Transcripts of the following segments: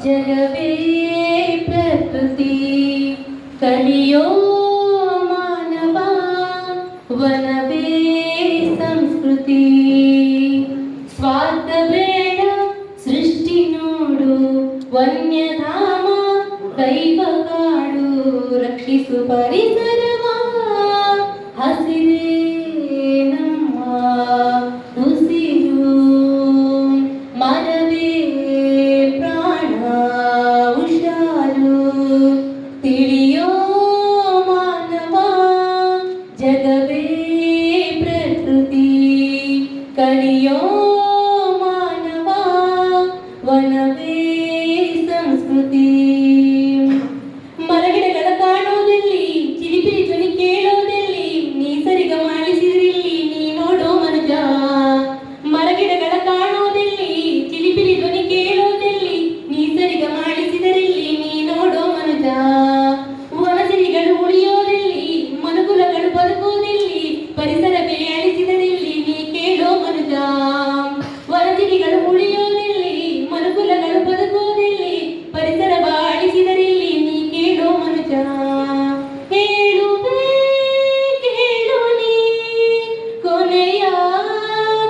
ಜಗವೇ ಪ್ರಕೃತಿ ಕಲಿಯೋ ಮಾನವ ವನವೇ ಸಂಸ್ಕೃತಿ ಸ್ವಾರ್ಥ ಬೇಡ ಸೃಷ್ಟಿ ನೋಡು ವನ್ಯಧಾಮ ದೈವ ಕಾಡು ರಕ್ಷಿಸು ಪರಿಸರವ ಹಸಿರೇ ನಮ್ಮ ಉಸಿರು ಮರವೇ ಪ್ರಾಣ ಹುಷಾರು ತಿಳಿಯೋ ಮಾನವ ಜಗವೇ ಪ್ರಕೃತಿ ಕಲಿಯೋ ಮಾನವ ವನವೇ ಸಂಸ್ಕೃತಿ ಮರಗಿಡಗಳ ಕಾಣೋದಲ್ಲಿ ಚಿಲಿಪಿಲಿ ಧ್ವನಿ ಕೇಳೋದಲ್ಲಿ ನೀ ಸರಿಗ ಮಾಡಿಸಿದ್ರಿಲ್ಲಿ ನೀ ನೋಡೋ ಮನುಜ ಮರಗಿಡಗಳ ಕಾಣೋದಲ್ಲಿ ಚಿಲಿಪಿಲಿ ಧ್ವನಿ ಕೇಳೋದಲ್ಲಿ ನೀ ಸರಿಗ ಮಾಡಿಸಿದರಲ್ಲಿ ನೀ ನೋಡೋ ಮನುಜ ವನಸಿರಿಗಳು ಉಳಿಯೋದಲ್ಲಿ ಮನುಕುಲಗಳು ಬದುಕೋದಲ್ಲಿ ಪರಿಸರವೇ ಅಳಿಸಿದರಲ್ಲಿ ನೀ ಕೇಳೋ ಮನುಜ ವನಸಿರಿಗಳು ಉಳಿಯೋದಲ್ಲಿ ಮನುಕುಲಗಳು ಬದುಕೋದಲ್ಲಿ ಪರಿಸರವ ಅಳಿಸಿದರಲ್ಲಿ ನೀ ಕೇಳೋ ಮನುಜ ಹೇಳುವೆ ಕೇಳು ನೀ ಕೊನೆಯ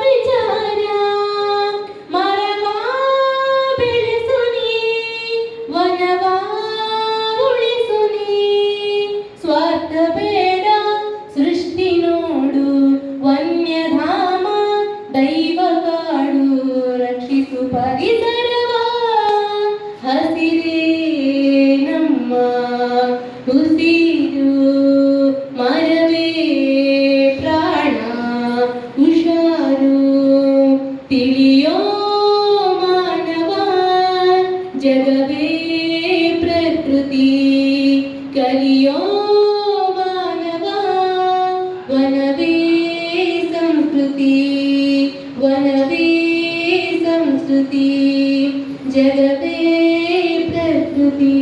ವಿಚಾರ ಮರವ ಬೆಳೆಸು ನೀ ವನವ ಉಳಿಸು ನೀ ಸ್ವಾರ್ಥ ಬೇಡ ಸೃಷ್ಟಿ ನೋಡು ವನ್ಯಧಾಮ ದೈವ ಕಾಡು ರಕ್ಷಿಸು ಪರಿಸರವ ಹಸಿರೇ ನಮ್ಮ ಉಸಿರು ಮರವೇ ಪ್ರಾಣ ಹುಷಾರು ತಿಳಿಯೋ ಮಾನವ ಜಗವೇ ಪ್ರಕೃತಿ ಕಲಿಯೋ ಮಾನವ ವನವೇ ಸಂಸ್ಕೃತಿ ವನವೇ ಸಂಸ್ಕೃತಿ ಜಗವೇ ಪ್ರಕೃತಿ